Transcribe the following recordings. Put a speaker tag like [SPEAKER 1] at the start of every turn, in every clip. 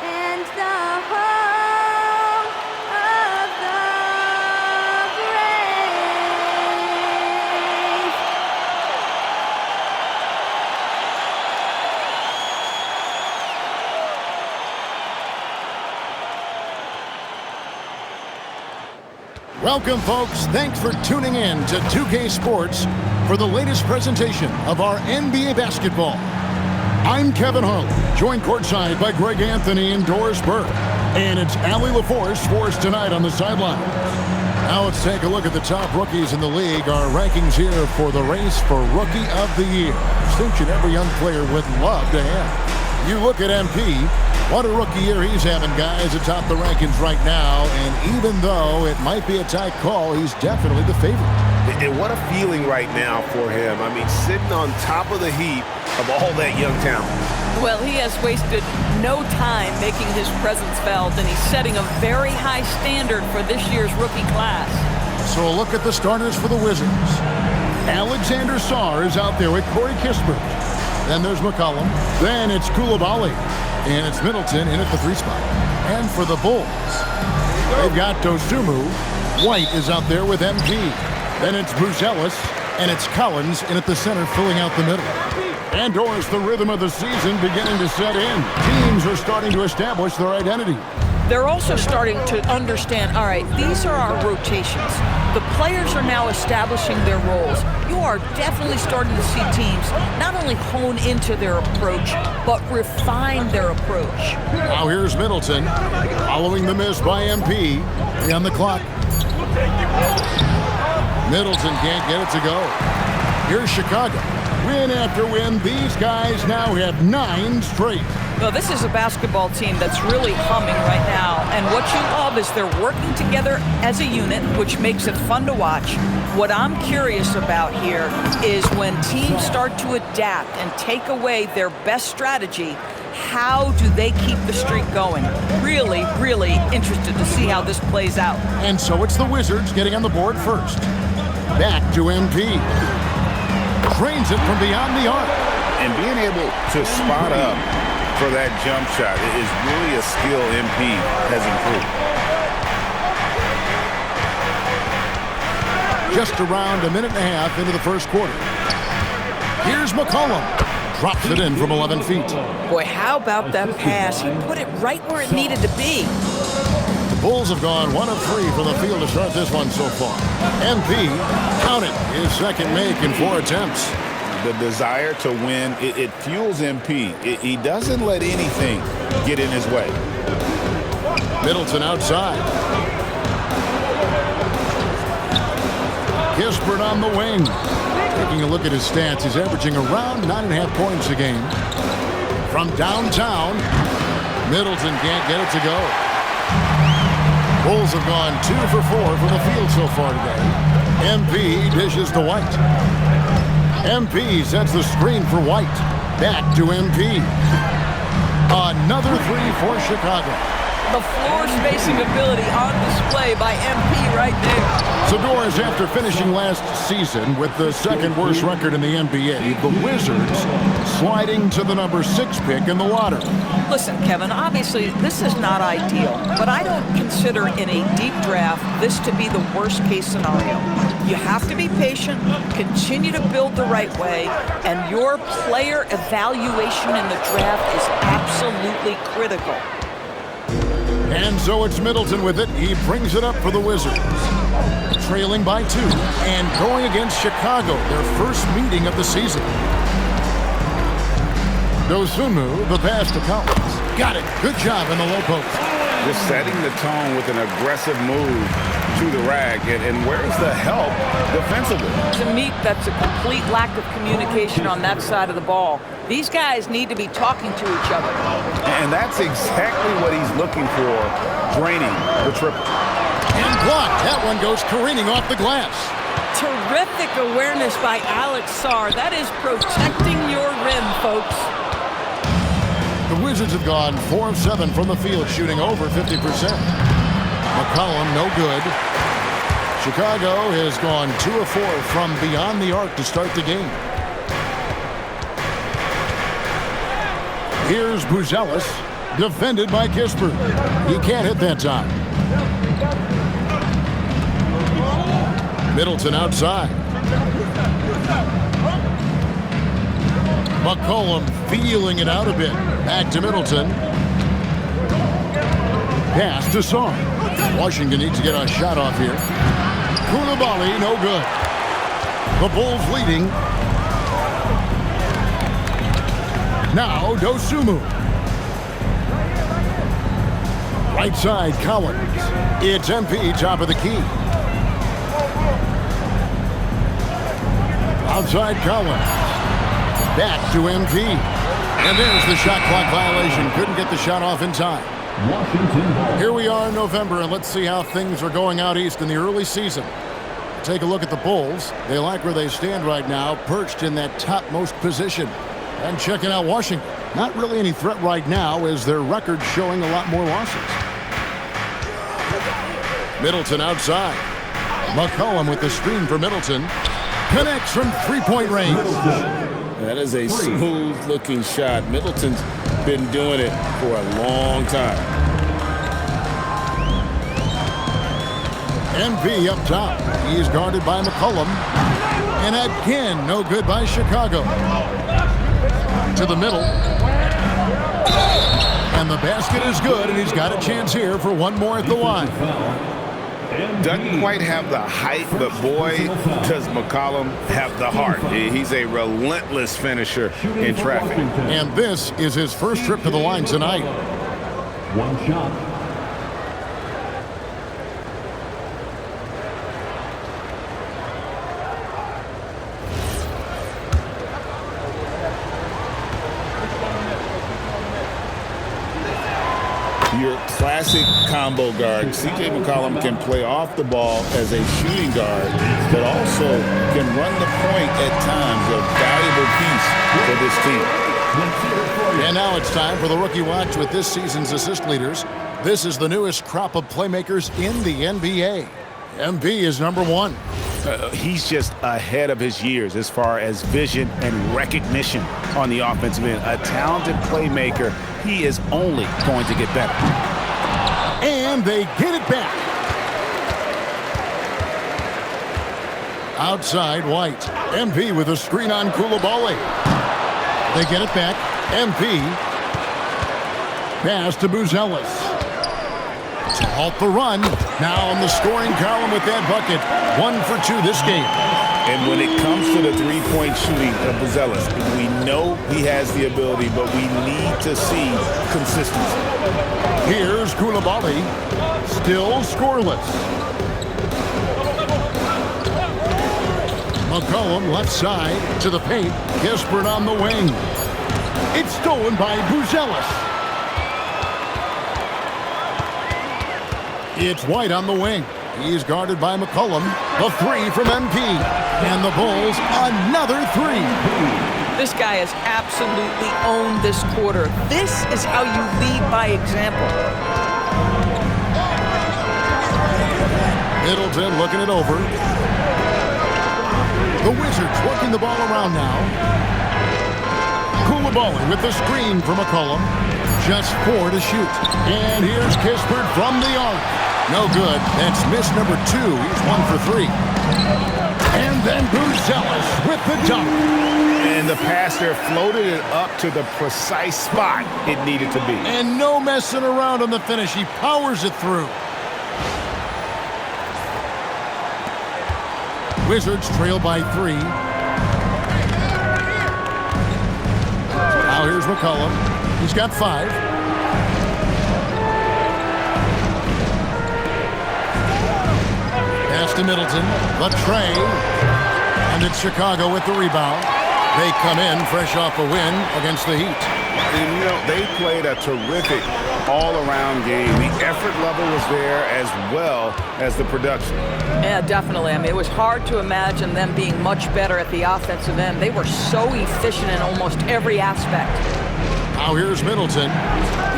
[SPEAKER 1] and the home of the brave.
[SPEAKER 2] Welcome, folks. Thanks for tuning in to 2K Sports for the latest presentation of our NBA basketball. I'm Kevin Harlan, joined courtside by Greg Anthony and Doris Burke. And it's Allie LaForce for us tonight on the sideline. Now let's take a look at the top rookies in the league. Our rankings here for the race for Rookie of the Year. Distinction every young player would love to have. You look at MP, what a rookie year he's having, guys, atop the rankings right now. And even though it might be a tight call, he's definitely the favorite.
[SPEAKER 3] And what a feeling right now for him. I mean, sitting on top of the heap of all that young talent.
[SPEAKER 4] Well, he has wasted no time making his presence felt, and he's setting a very high standard for this year's rookie class.
[SPEAKER 2] So a look at the starters for the Wizards. Alexander Sarr is out there with Corey Kispert. Then there's McCOLLUM. Then it's Koulibaly. And it's Middleton in at the 3 spot. And for the Bulls, they've got Dosunmu. White is out there with MP. Then it's Buzelis. And it's Collins in at the center, filling out the middle. And Doris, the rhythm of the season beginning to set in. Teams are starting to establish their identity.
[SPEAKER 4] They're also starting to understand, all right, these are our rotations. The players are now establishing their roles. You are definitely starting to see teams not only hone into their approach, but refine their approach.
[SPEAKER 2] Now here's Middleton, following the miss by MP. 3 on the clock. Middleton can't get it to go. Here's Chicago. Win after win, these guys now have 9 straight.
[SPEAKER 4] Well, this is a basketball team that's really humming right now, and what you love is they're working together as a unit, which makes it fun to watch. What I'm curious about here is when teams start to adapt and take away their best strategy, how do they keep the streak going? Really, really interested to see how this plays out.
[SPEAKER 2] And so it's the Wizards getting on the board first. Back to MP. Trains it from beyond the arc.
[SPEAKER 3] And being able to spot up for that jump shot is really a skill MP has improved.
[SPEAKER 2] Just around a minute and a half into the first quarter. Here's McCOLLUM. Drops it in from 11 feet.
[SPEAKER 4] Boy, how about that pass? He put it right where it needed to be.
[SPEAKER 2] The Bulls have gone 1 of 3 from the field to start this one so far. MP, count it, his second make in 4 attempts.
[SPEAKER 3] The desire to win, it fuels MP. He doesn't let anything get in his way.
[SPEAKER 2] Middleton outside. Kispert on the wing. Taking a look at his stats, he's averaging around 9.5 points a game. From downtown, Middleton can't get it to go. Bulls have gone 2 for 4 from the field so far today. MP dishes to White. MP sets the screen for White. Back to MP. Another 3 for Chicago.
[SPEAKER 4] The floor spacing ability on display by MP right there.
[SPEAKER 2] So Doris, after finishing last season with the second worst record in the NBA, the Wizards sliding to the number 6 pick in the lottery.
[SPEAKER 4] Listen, Kevin, obviously this is not ideal, but I don't consider in a deep draft this to be the worst case scenario. You have to be patient, continue to build the right way, and your player evaluation in the draft is absolutely critical.
[SPEAKER 2] And so it's Middleton with it. He brings it up for the Wizards. Trailing by 2 and going against Chicago, their first meeting of the season. Dosunmu, the pass to Collins. Got it. Good job in the low post.
[SPEAKER 3] Just setting the tone with an aggressive move to the rack. And where's the help defensively?
[SPEAKER 4] To me, that's a complete lack of communication on that side of the ball. These guys need to be talking to each other.
[SPEAKER 3] And that's exactly what he's looking for, draining the triple.
[SPEAKER 2] And blocked. That one goes careening off the glass.
[SPEAKER 4] Terrific awareness by Alex Sarr. That is protecting your rim, folks.
[SPEAKER 2] The Wizards have gone 4 of 7 from the field, shooting over 50%. McCOLLUM, no good. Chicago has gone 2 of 4 from beyond the arc to start the game. Here's Buzelis, defended by Kisper. He can't hit that time. Middleton outside. McCOLLUM feeling it out a bit. Back to Middleton. Pass to Song. Washington needs to get a shot off here. Koulibaly, no good. The Bulls leading. Now Dosunmu. Right side, Collins. It's MP, top of the key. Outside, Collins. Back to MP. And there's the shot clock violation. Couldn't get the shot off in time. Here we are in November, and let's see how things are going out east in the early season. Take a look at the Bulls. They like where they stand right now, perched in that topmost position. And checking out Washington. Not really any threat right now, as their record's showing a lot more losses. Middleton outside. McCOLLUM with the screen for Middleton. Connects from three-point range.
[SPEAKER 3] That is a smooth-looking shot. Middleton's been doing it for a long time.
[SPEAKER 2] MP up top. He is guarded by McCOLLUM. And again, no good by Chicago. To the middle. And the basket is good, and he's got a chance here for one more at the line.
[SPEAKER 3] Doesn't quite have the height, but boy, does McCOLLUM have the heart. He's a relentless finisher in traffic.
[SPEAKER 2] And this is his first trip to the line tonight.
[SPEAKER 5] One shot.
[SPEAKER 3] Your classic combo guard. C.J. McCOLLUM can play off the ball as a shooting guard, but also can run the point at times. A valuable piece for this team.
[SPEAKER 2] And now it's time for the Rookie Watch with this season's assist leaders. This is the newest crop of playmakers in the NBA. MB is number one.
[SPEAKER 3] He's just ahead of his years as far as vision and recognition on the offensive end. A talented playmaker. He is only going to get better.
[SPEAKER 2] And they get it back. Outside, White. MP with a screen on Koulibaly. They get it back. MP. Pass to Buzelis. To halt the run. Now on the scoring column with that bucket. 1 for 2 this game.
[SPEAKER 3] And when it comes to the three-point shooting of Buzelis, we know he has the ability, but we need to see consistency.
[SPEAKER 2] Here's Koulibaly. Still scoreless. McCOLLUM left side to the paint. Kispert on the wing. It's stolen by Buzelis. It's White on the wing. He's guarded by McCOLLUM. A three from MP. And the Bulls, another three.
[SPEAKER 4] This guy has absolutely owned this quarter. This is how you lead by example.
[SPEAKER 2] Middleton looking it over. The Wizards working the ball around now. Koulibaly with the screen for McCOLLUM. Just 4 to shoot. And here's Kispert from the arc. No good. That's miss number 2. He's 1 for 3. And then Buzelis with the dunk.
[SPEAKER 3] And the pass there floated it up to the precise spot it needed to be.
[SPEAKER 2] And no messing around on the finish. He powers it through. Wizards trail by 3. Now here's McCOLLUM. He's got 5. Pass to Middleton, but Trey, and it's Chicago with the rebound. They come in fresh off a win against the Heat.
[SPEAKER 3] And, you know, they played a terrific all-around game. The effort level was there as well as the production.
[SPEAKER 4] Yeah, definitely. I mean, it was hard to imagine them being much better at the offensive end. They were so efficient in almost every aspect.
[SPEAKER 2] Now here's Middleton.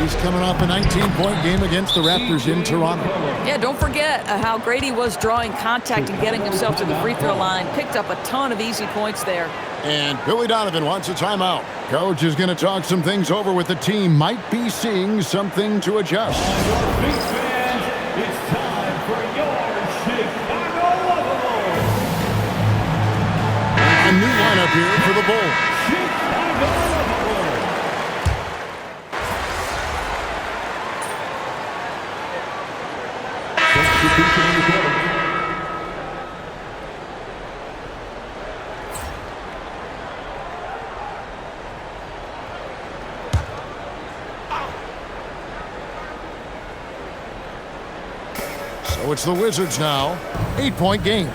[SPEAKER 2] He's coming off a 19-point game against the Raptors in Toronto.
[SPEAKER 4] Yeah, don't forget how great he was drawing contact and getting himself to the free throw line. Picked up a ton of easy points there.
[SPEAKER 2] And Billy Donovan wants a timeout. Coach is going to talk some things over with the team. Might be seeing something to adjust.
[SPEAKER 5] Big fans, it's time for your Chicago Lovable.
[SPEAKER 2] A new lineup here for the Bulls.
[SPEAKER 5] Chicago Lovable. Substitution in the court.
[SPEAKER 2] So it's the Wizards now. 8-point game.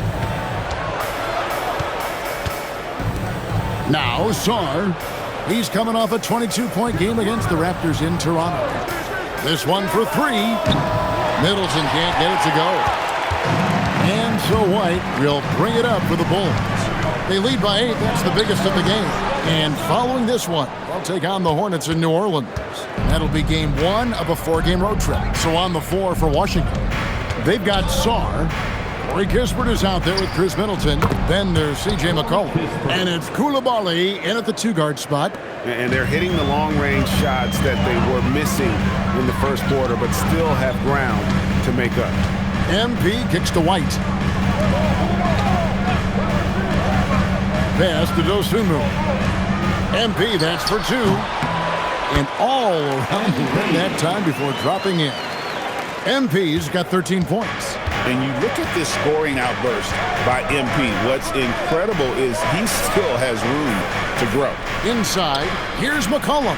[SPEAKER 2] Now Sarr. He's coming off a 22-point game against the Raptors in Toronto. This one for three. Middleton can't get it to go. And so White will bring it up for the Bulls. They lead by 8. That's the biggest of the game. And following this one, they'll take on the Hornets in New Orleans. That'll be game 1 of a 4-game road trip. So on the floor for Washington, they've got Sarr. Corey Kispert is out there with Chris Middleton. Then there's C.J. McCollum. And it's Koulibaly in at the 2-guard spot.
[SPEAKER 3] And they're hitting the long-range shots that they were missing in the first quarter, but still have ground to make up.
[SPEAKER 2] MP kicks to White. Pass to Dosunmu. MP, that's for 2. And all around the rim that time before dropping in. MP's got 13 points.
[SPEAKER 3] And you look at this scoring outburst by MP. What's incredible is he still has room to grow.
[SPEAKER 2] Inside, here's McCollum.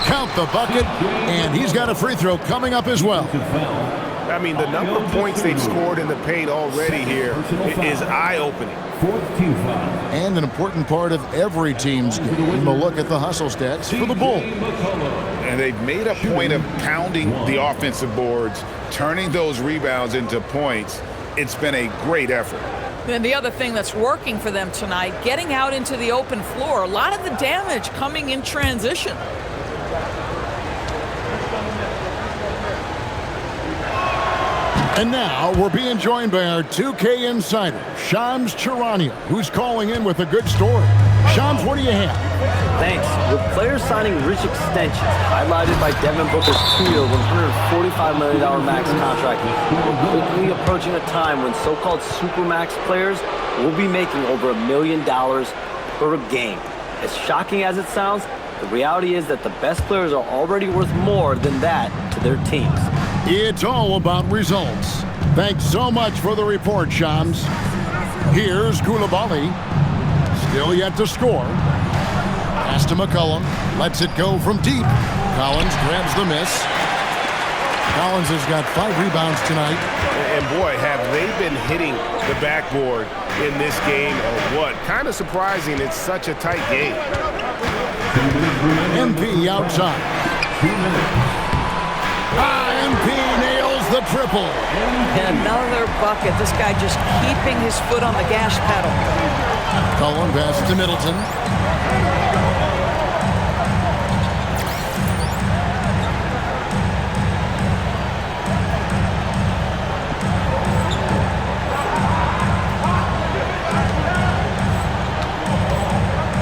[SPEAKER 2] Count the bucket, and he's got a free throw coming up as well.
[SPEAKER 3] I mean, the number of points they've scored in the paint already here is eye-opening.
[SPEAKER 2] And an important part of every team's game, a look at the hustle stats for the Bulls.
[SPEAKER 3] And they've made a point of pounding the offensive boards, turning those rebounds into points. It's been a great effort.
[SPEAKER 4] And the other thing that's working for them tonight, getting out into the open floor. A lot of the damage coming in transition.
[SPEAKER 2] And now we're being joined by our 2K insider, Shams Charania, who's calling in with a good story. Shams, what do you have?
[SPEAKER 6] Thanks. With players signing rich extensions, highlighted by Devin Booker's 2-year, $145 million max contract, we're quickly approaching a time when so-called supermax players will be making over $1 million per game. As shocking as it sounds, the reality is that the best players are already worth more than that to their teams.
[SPEAKER 2] It's all about results. Thanks so much for the report, Shams. Here's Koulibaly. Still yet to score. Pass to McCollum. Lets it go from deep. Collins grabs the miss. Collins has got 5 rebounds tonight.
[SPEAKER 3] And boy, have they been hitting the backboard in this game or what? Kind of surprising. It's such a tight game.
[SPEAKER 2] MP outside. MP nails the triple.
[SPEAKER 4] And another bucket. This guy just keeping his foot on the gas pedal.
[SPEAKER 2] Cullen pass to Middleton.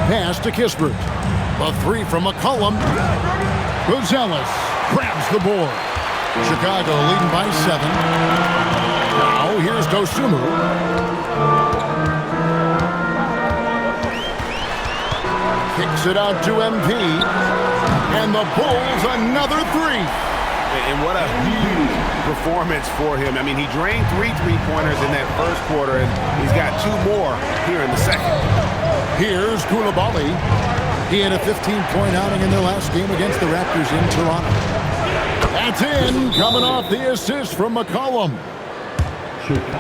[SPEAKER 2] Pass to Kispert. The 3 from McCollum. Rosales grabs the board. Chicago leading by 7. Now here's Dosunmu. Kicks it out to MP. And the Bulls another 3.
[SPEAKER 3] And what a huge performance for him. I mean, he drained 3 3-pointers in that first quarter, and he's got 2 more here in the second.
[SPEAKER 2] Here's Koulibaly. He had a 15-point outing in their last game against the Raptors in Toronto. That's in, coming off the assist from McCollum.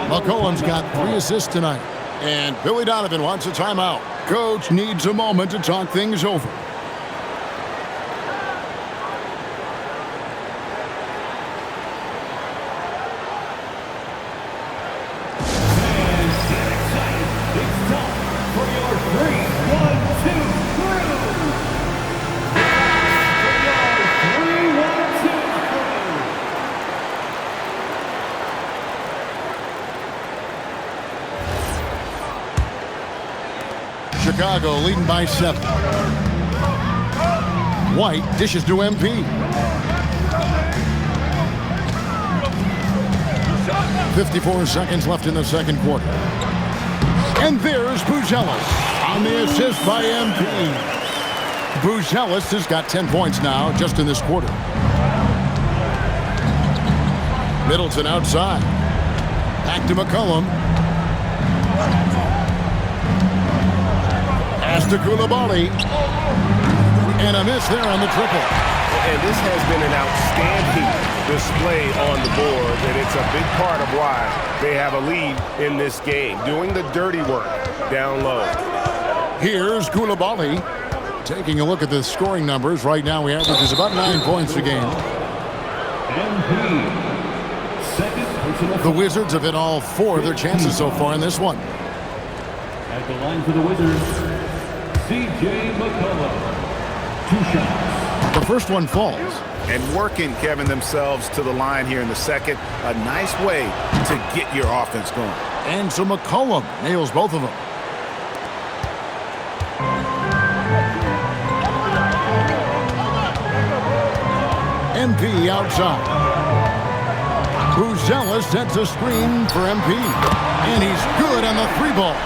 [SPEAKER 2] McCollum's got 3 assists tonight. And Billy Donovan wants a timeout. Coach needs a moment to talk things over. Chicago leading by 7. White dishes to MP. 54 seconds left in the second quarter. And there's Buzelis on the assist by MP. Buzelis has got 10 points now just in this quarter. Middleton outside. Back to McCOLLUM. Pass to Koulibaly. And a miss there on the triple.
[SPEAKER 3] And this has been an outstanding display on the board, and it's a big part of why they have a lead in this game, doing the dirty work down low.
[SPEAKER 2] Here's Koulibaly. Taking a look at the scoring numbers, right now he averages about 9 points a game. The Wizards have hit all 4 of their chances so far in this one.
[SPEAKER 5] At the line for the Wizards, C.J. McCOLLUM. 2 shots.
[SPEAKER 2] The first one falls.
[SPEAKER 3] And working, Kevin, themselves to the line here in the second. A nice way to get your offense going.
[SPEAKER 2] And so McCOLLUM nails both of them. MP outside. Buzelis sets a screen for MP. And he's good on the 3-ball.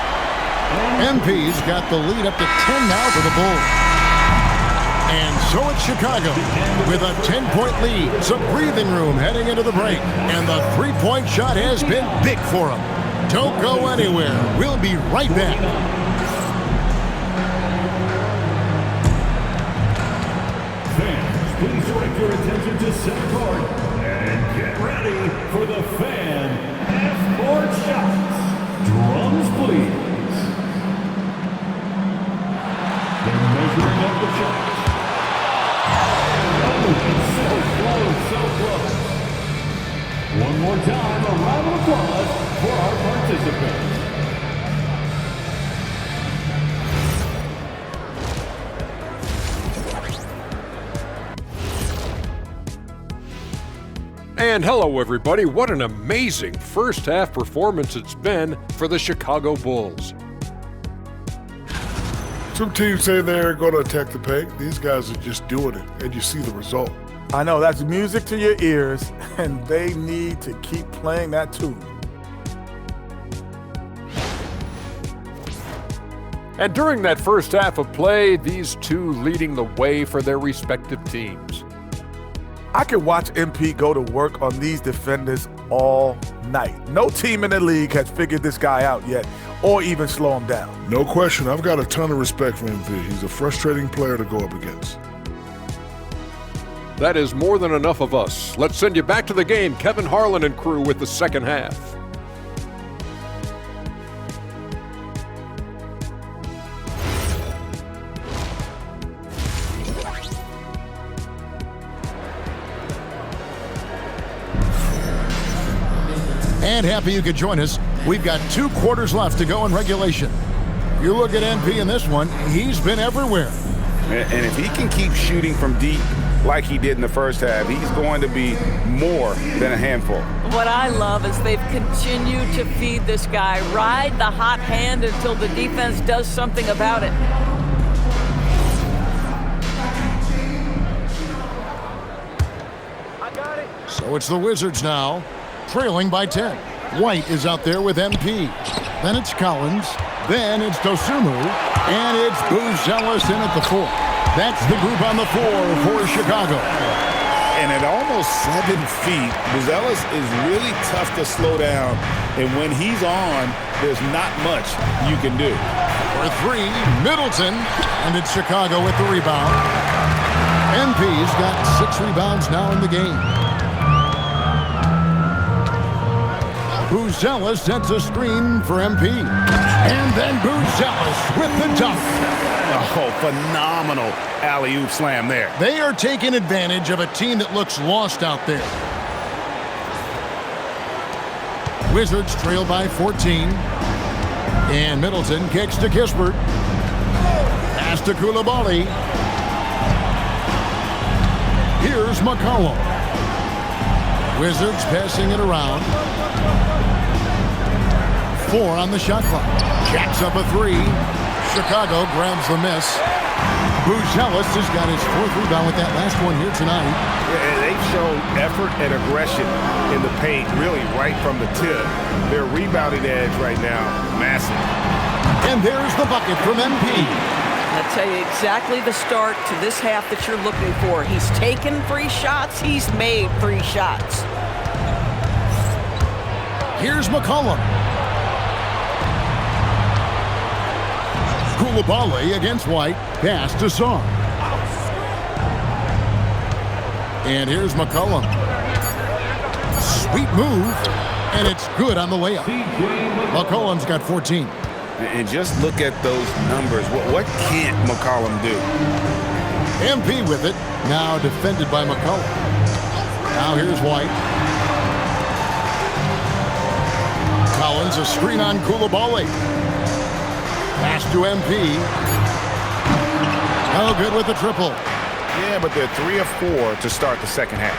[SPEAKER 2] MP's got the lead up to 10 now for the Bulls. And so it's Chicago with a 10-point lead. Some breathing room heading into the break. And the 3-point shot has been big for them. Don't go anywhere. We'll be right back.
[SPEAKER 5] Fans, please direct your attention to center court and get ready for the fan half-court shots. Drums, please. They're measuring up the shots. Oh, so close, so close. One more time, a round of applause for our participants.
[SPEAKER 7] And hello, everybody. What an amazing first half performance it's been for the Chicago Bulls.
[SPEAKER 8] Some teams say they're going to attack the paint. These guys are just doing it, and you see the result.
[SPEAKER 9] I know, that's music to your ears, and they need to keep playing that tune.
[SPEAKER 7] And during that first half of play, these two leading the way for their respective teams.
[SPEAKER 9] I can watch MP go to work on these defenders all night. No team in the league has figured this guy out yet, or even slow him down.
[SPEAKER 8] No question, I've got a ton of respect for MP. He's a frustrating player to go up against.
[SPEAKER 7] That is more than enough of us. Let's send you back to the game, Kevin Harlan and crew with the second half.
[SPEAKER 2] And happy you could join us. We've got 2 quarters left to go in regulation. You look at MP in this one, he's been everywhere.
[SPEAKER 3] And if he can keep shooting from deep like he did in the first half, he's going to be more than a handful.
[SPEAKER 4] What I love is they've continued to feed this guy, ride the hot hand until the defense does something about it.
[SPEAKER 2] So it's the Wizards now, trailing by 10. White is out there with MP. Then it's Collins. Then it's Dosunmu. And it's Buzelis in at the 4. That's the group on the floor for Chicago.
[SPEAKER 3] And at almost 7 feet, Buzelis is really tough to slow down. And when he's on, there's not much you can do.
[SPEAKER 2] For 3, Middleton. And it's Chicago with the rebound. MP's got 6 rebounds now in the game. Buzelis sets a screen for MP. And then Buzelis with the dunk.
[SPEAKER 3] Oh, phenomenal alley-oop slam there.
[SPEAKER 2] They are taking advantage of a team that looks lost out there. Wizards trail by 14. And Middleton kicks to Kispert. Pass to Koulibaly. Here's McCOLLUM. Wizards passing it around. 4 on the shot clock. Jacks up a 3. Chicago grabs the miss. Buzelis has got his 4th rebound with that last one here tonight.
[SPEAKER 3] And they've shown effort and aggression in the paint, really right from the tip. Their rebounding edge right now, massive.
[SPEAKER 2] And there's the bucket from MP.
[SPEAKER 4] I'll tell you exactly the start to this half that you're looking for. He's taken 3 shots. He's made 3 shots.
[SPEAKER 2] Here's McCOLLUM. Coulibaly against White. Pass to Sarr. And here's McCOLLUM. Sweet move. And it's good on the layup. McCollum's got 14.
[SPEAKER 10] And just look at those numbers. What can't McCOLLUM do?
[SPEAKER 2] MP with it. Now defended by McCOLLUM. Now here's White. Collins, a screen on Coulibaly. Pass to MP. Oh, good with the triple.
[SPEAKER 3] Yeah, but they're 3 of 4 to start the second half.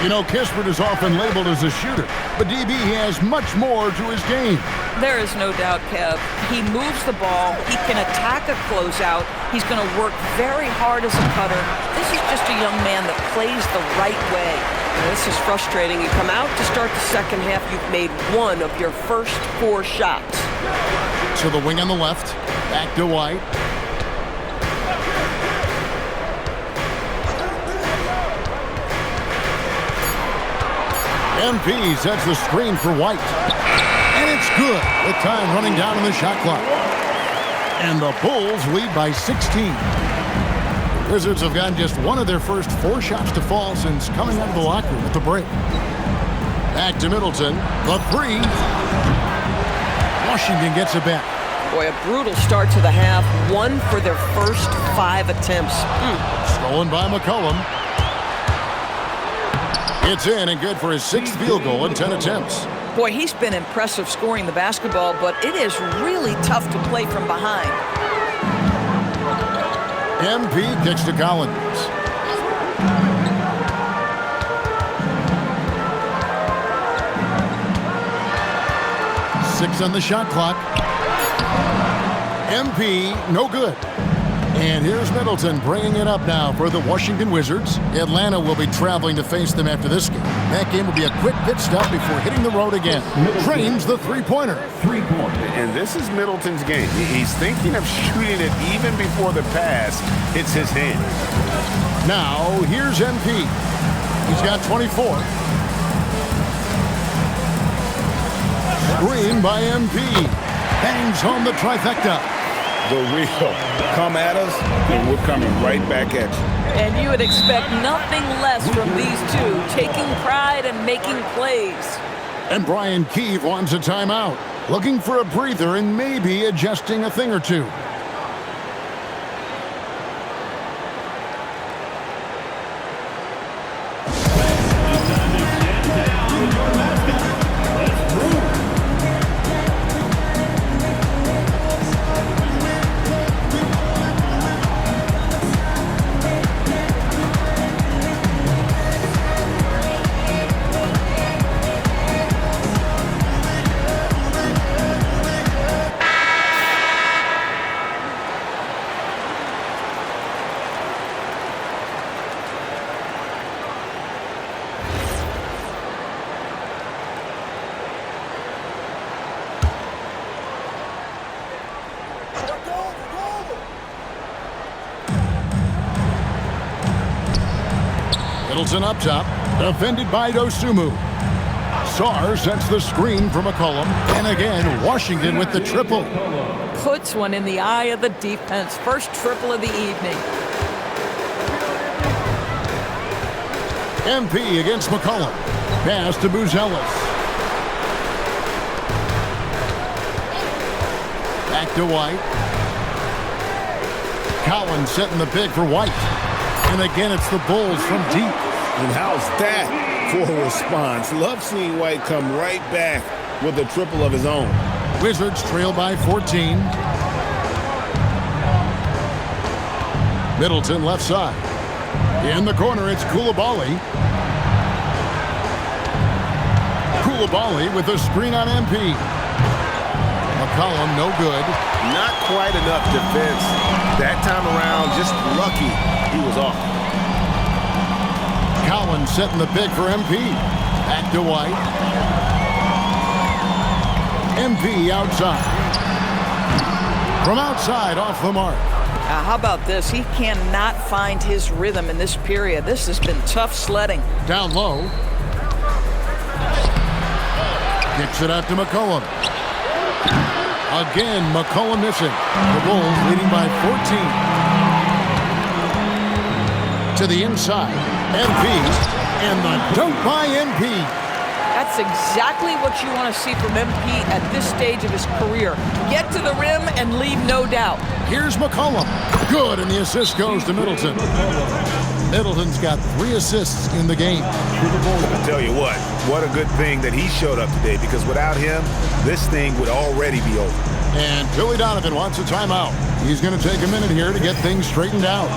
[SPEAKER 2] You know, Kispert is often labeled as a shooter, but DB has much more to his game.
[SPEAKER 4] There is no doubt, Kev. He moves the ball. He can attack a closeout. He's going to work very hard as a cutter. This is just a young man that plays the right way.
[SPEAKER 11] This is frustrating. You come out to start the second half, you've made 1 of your first 4 shots.
[SPEAKER 2] To the wing on the left. Back to White. MP sets the screen for White. And it's good with time running down on the shot clock. And the Bulls lead by 16. The Wizards have gotten just 1 of their first 4 shots to fall since coming out of the locker room at the break. Back to Middleton. The 3. Washington gets it back.
[SPEAKER 11] Boy, a brutal start to the half. 1 for their first 5 attempts.
[SPEAKER 2] Stolen by McCOLLUM. It's in and good for his 6th field goal in 10 attempts.
[SPEAKER 4] Boy, he's been impressive scoring the basketball, but it is really tough to play from behind.
[SPEAKER 2] MP kicks to Collins. Six on the shot clock. MP, no good. And here's Middleton bringing it up now for the Washington Wizards. Atlanta will be traveling to face them after this game. That game will be a quick pit stop before hitting the road again. Drains the three-pointer.
[SPEAKER 3] And this is Middleton's game. He's thinking of shooting it even before the pass hits his hand.
[SPEAKER 2] Now, here's MP. He's got 24. Screen by MP. Bangs home the trifecta.
[SPEAKER 10] The real. Come at us, and we're coming right back at you.
[SPEAKER 4] And you would expect nothing less from these two, taking pride and making plays.
[SPEAKER 2] And Brian Keefe wants a timeout, looking for a breather and maybe adjusting a thing or two. Middleton up top, defended by Dosunmu. Sarr sets the screen for McCOLLUM, and again, Washington with the triple.
[SPEAKER 4] Puts one in the eye of the defense. First triple of the evening.
[SPEAKER 2] MP against McCOLLUM. Pass to Buzelis. Back to White. Collins setting the pick for White. And again, it's the Bulls from deep.
[SPEAKER 10] And how's that for a response? Love seeing White come right back with a triple of his own.
[SPEAKER 2] Wizards trail by 14. Middleton left side. In the corner, it's Coulibaly. Coulibaly with the screen on MP. McCOLLUM, no good.
[SPEAKER 10] Not quite enough defense. That time around, just lucky he was off.
[SPEAKER 2] Collins setting the pick for MP. Back to White. MP outside. From outside, off the mark.
[SPEAKER 4] How about this? He cannot find his rhythm in this period. This has been tough sledding.
[SPEAKER 2] Down low. Kicks it out to McCOLLUM. Again, McCOLLUM missing. The Bulls leading by 14. To the inside. MP. And the dunk by MP.
[SPEAKER 4] That's exactly what you want to see from MP at this stage of his career. Get to the rim and leave no doubt.
[SPEAKER 2] Here's McCOLLUM. Good, and the assist goes to Middleton. Middleton's got 3 assists in the game.
[SPEAKER 10] I tell you what a good thing that he showed up today, because without him, this thing would already be over.
[SPEAKER 2] And Billy Donovan wants a timeout. He's going to take a minute here to get things straightened out.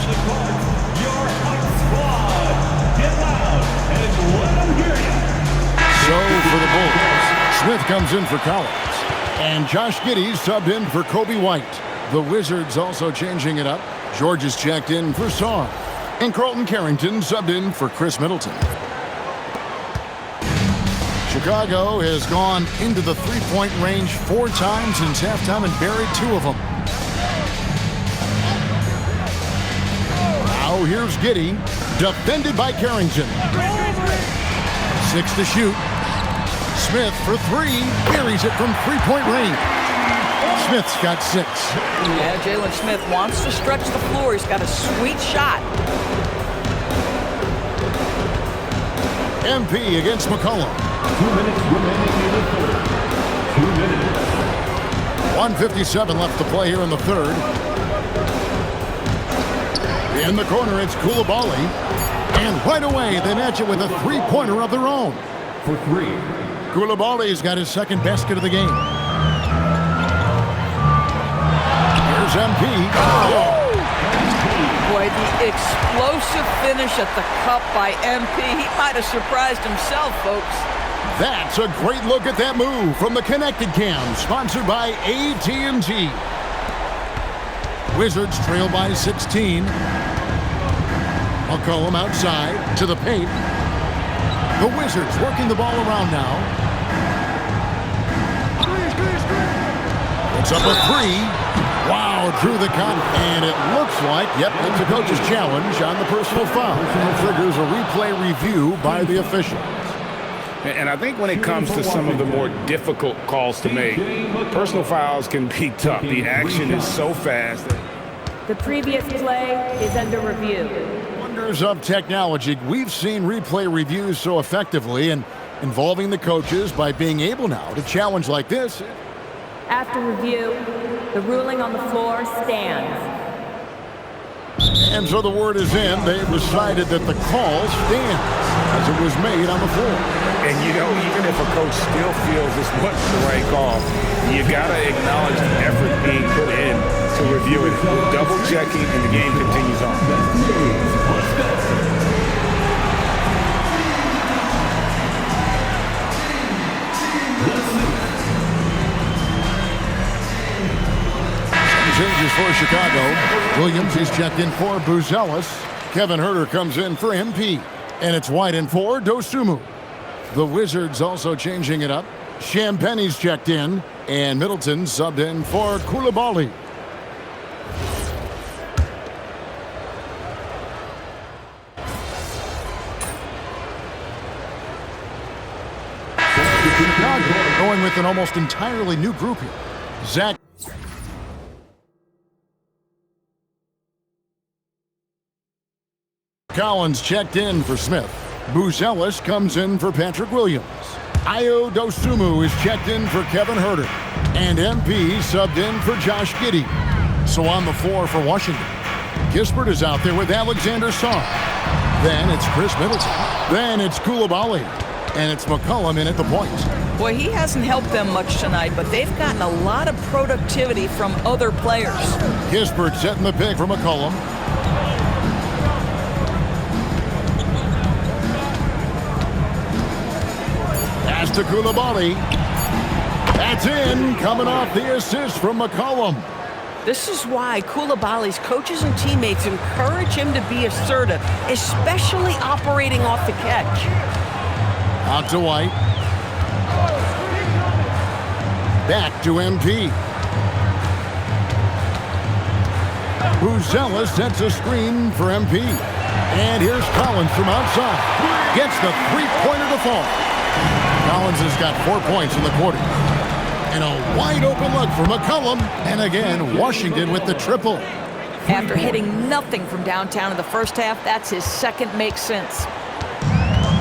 [SPEAKER 2] So for the Bulls, Smith comes in for Collins. And Josh Giddey subbed in for Kobe White. The Wizards also changing it up. George is checked in for Song. And Carlton Carrington subbed in for Chris Middleton. Chicago has gone into the three-point range 4 times since halftime and buried 2 of them. Now here's Giddey, defended by Carrington. 6 to shoot. Smith for 3, buries it from three-point range. Smith's got 6.
[SPEAKER 4] Yeah, Jalen Smith wants to stretch the floor. He's got a sweet shot.
[SPEAKER 2] MP against McCOLLUM.
[SPEAKER 5] 2 minutes remaining in the third. 2 minutes.
[SPEAKER 2] 1:57 left to play here in the third. In the corner, it's Koulibaly. And right away, they match it with a three-pointer of their own.
[SPEAKER 5] For 3.
[SPEAKER 2] Koulibaly's got his second basket of the game. Here's MP. Oh!
[SPEAKER 4] Boy, the explosive finish at the cup by MP. He might have surprised himself, folks.
[SPEAKER 2] That's a great look at that move from the Connected Cam, sponsored by AT&T. Wizards trail by 16. McCOLLUM outside to the paint. The Wizards working the ball around now. It's up a 3. Wow, drew the cut, and it looks like, yep, it's a coach's challenge on the personal foul. That triggers a replay review by the official.
[SPEAKER 10] And I think when it comes to some of the more difficult calls to make, personal fouls can be tough. The action is so fast.
[SPEAKER 12] The previous play is under review.
[SPEAKER 2] Wonders of technology. We've seen replay reviews so effectively and involving the coaches by being able now to challenge like this.
[SPEAKER 12] After review, the ruling on the floor stands.
[SPEAKER 2] And so the word is in. They've decided that the call stands as it was made on the floor.
[SPEAKER 10] And you know, even if a coach still feels this wasn't the right call, you gotta acknowledge the effort being put in to review it. Double checking, and the game continues on.
[SPEAKER 2] Changes for Chicago. Williams is checked in for Buzelis. Kevin Huerter comes in for MP. And it's White in for Dosunmu. The Wizards also changing it up. Champagne's checked in. And Middleton subbed in for Koulibaly. Chicago going with an almost entirely new group here. Zach. Collins checked in for Smith. Buzelis comes in for Patrick Williams. Ayo Dosunmu is checked in for Kevin Huerter. And MP subbed in for Josh Giddey. So on the floor for Washington, Kispert is out there with Alexander Song. Then it's Chris Middleton. Then it's Koulibaly. And it's McCOLLUM in at the point.
[SPEAKER 4] Boy, he hasn't helped them much tonight, but they've gotten a lot of productivity from other players.
[SPEAKER 2] Kispert setting the pick for McCOLLUM. Pass to Koulibaly. That's in, coming off the assist from McCOLLUM.
[SPEAKER 11] This is why Koulibaly's coaches and teammates encourage him to be assertive, especially operating off the catch.
[SPEAKER 2] Out to White. Back to MP. Buzella sets a screen for MP. And here's Collins from outside. Gets the three-pointer to fall. Collins has got 4 points in the quarter. And a wide open look for McCOLLUM. And again, Washington with the triple.
[SPEAKER 4] After hitting nothing from downtown in the first half, that's his second make since.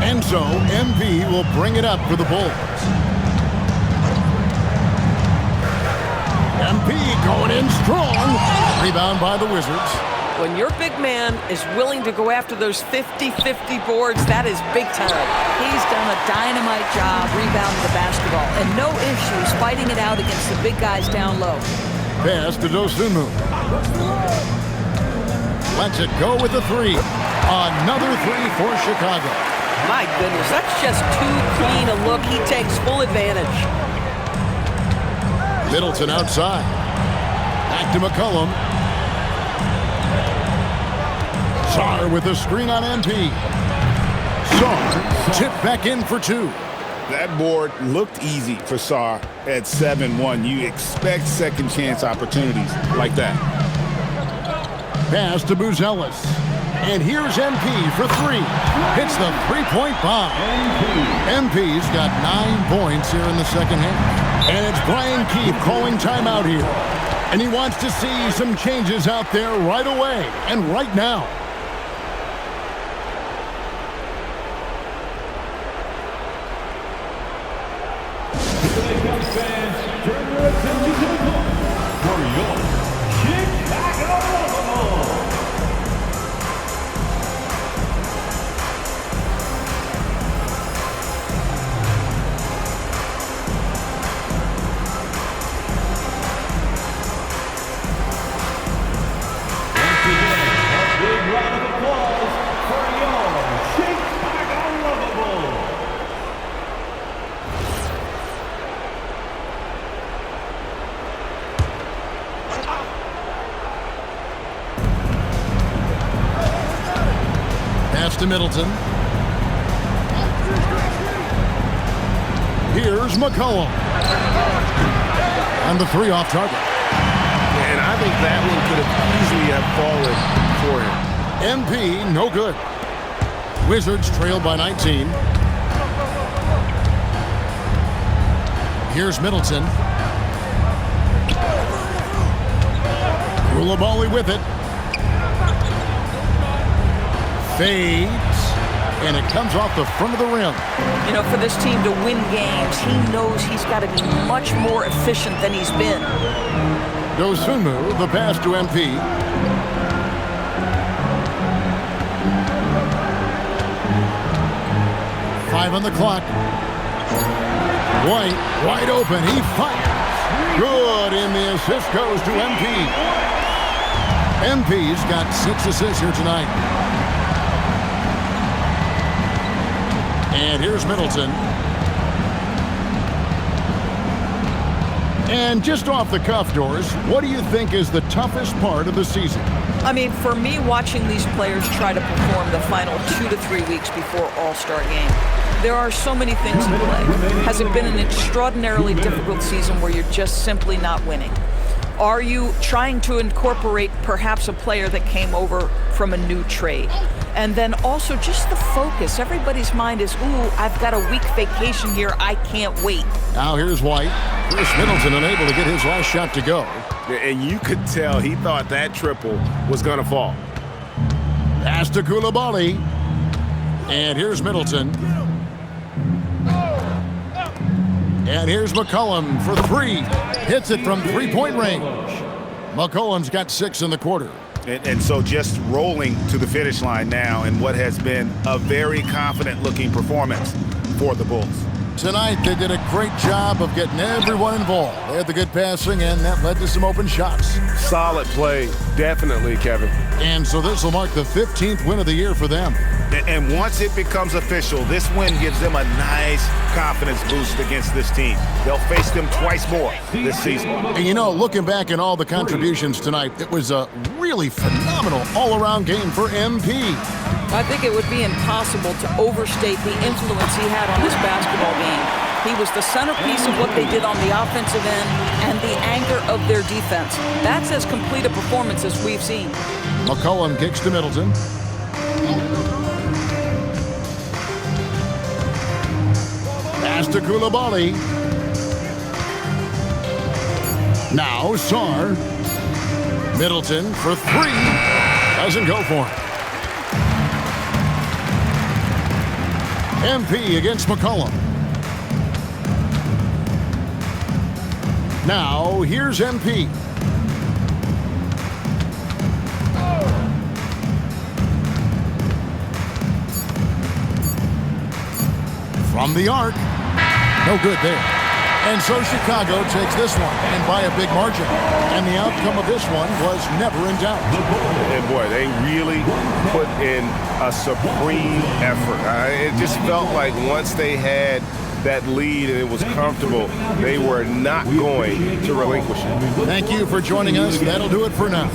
[SPEAKER 2] And so MP will bring it up for the Bulls. MP going in strong. Rebound by the Wizards.
[SPEAKER 11] When your big man is willing to go after those 50-50 boards, that is big time.
[SPEAKER 4] He's done a dynamite job rebounding the basketball, and no issues fighting it out against the big guys down low.
[SPEAKER 2] Pass to Dosunmu. Lets it go with the three. Another three for Chicago.
[SPEAKER 11] My goodness, that's just too clean a look. He takes full advantage.
[SPEAKER 2] Middleton outside. Back to McCOLLUM. Sarr with a screen on MP. Sarr tipped back in for two.
[SPEAKER 10] That board looked easy for Sarr at 7-1. You expect second chance opportunities like that.
[SPEAKER 2] Pass to Buzelis. And here's MP for three. Hits the three-point bomb. MP's got 9 points here in the second half. And it's Brian Keefe calling timeout here. And he wants to see some changes out there right away and right now.
[SPEAKER 5] Fans, turn your attention to the court for your Chicago Bulls. Once again, a big round of applause for your Chicago Bulls.
[SPEAKER 2] Pass to Middleton. Here's McCOLLUM. And the three off target.
[SPEAKER 3] And I think that one could have easily have fallen for him.
[SPEAKER 2] MP, no good. Wizards trailed by 19. Here's Middleton. Koulibaly with it. Fades, and it comes off the front of the rim.
[SPEAKER 4] You know, for this team to win games, he knows he's got to be much more efficient than he's been.
[SPEAKER 2] Dosunmu, the pass to MP. Five on the clock. White, wide open, he fires. Good, and the assist goes to MP. MP's got 6 assists here tonight. And here's Middleton. And just off the cuff, Doris, what do you think is the toughest part of the season?
[SPEAKER 4] I mean, for me, watching these players try to perform the final 2 to 3 weeks before All-Star game, there are so many things in play. Has it been an extraordinarily difficult season where you're just simply not winning? Are you trying to incorporate perhaps a player that came over from a new trade? And then also just the focus. Everybody's mind is, ooh, I've got a week vacation here. I can't wait.
[SPEAKER 2] Now here's White. Chris Middleton unable to get his last shot to go.
[SPEAKER 3] And you could tell he thought that triple was going to fall.
[SPEAKER 2] Pass to Koulibaly. And here's Middleton. And here's McCOLLUM for three. Hits it from three-point range. McCollum's got 6 in the quarter.
[SPEAKER 10] And so just rolling to the finish line now in what has been a very confident-looking performance for the Bulls.
[SPEAKER 2] Tonight, they did a great job of getting everyone involved. They had the good passing, and that led to some open shots.
[SPEAKER 3] Solid play, definitely, Kevin.
[SPEAKER 2] And so this will mark the 15th win of the year for them.
[SPEAKER 10] And once it becomes official, this win gives them a nice confidence boost against this team. They'll face them twice more this season.
[SPEAKER 2] And you know, looking back at all the contributions tonight, it was a really phenomenal all-around game for MP.
[SPEAKER 4] I think it would be impossible to overstate the influence he had on this basketball game. He was the centerpiece of what they did on the offensive end and the anchor of their defense. That's as complete a performance as we've seen.
[SPEAKER 2] McCOLLUM kicks to Middleton. Pass to Koulibaly. Now Sarr. Middleton for three. Doesn't go for it. MP against McCOLLUM. Now here's MP. From the arc. No good there. And so Chicago takes this one, and by a big margin. And the outcome of this one was never in doubt.
[SPEAKER 3] And boy, they really put in a supreme effort. It just felt like once they had that lead and it was comfortable, they were not going to relinquish it.
[SPEAKER 2] Thank you for joining us. That'll do it for now.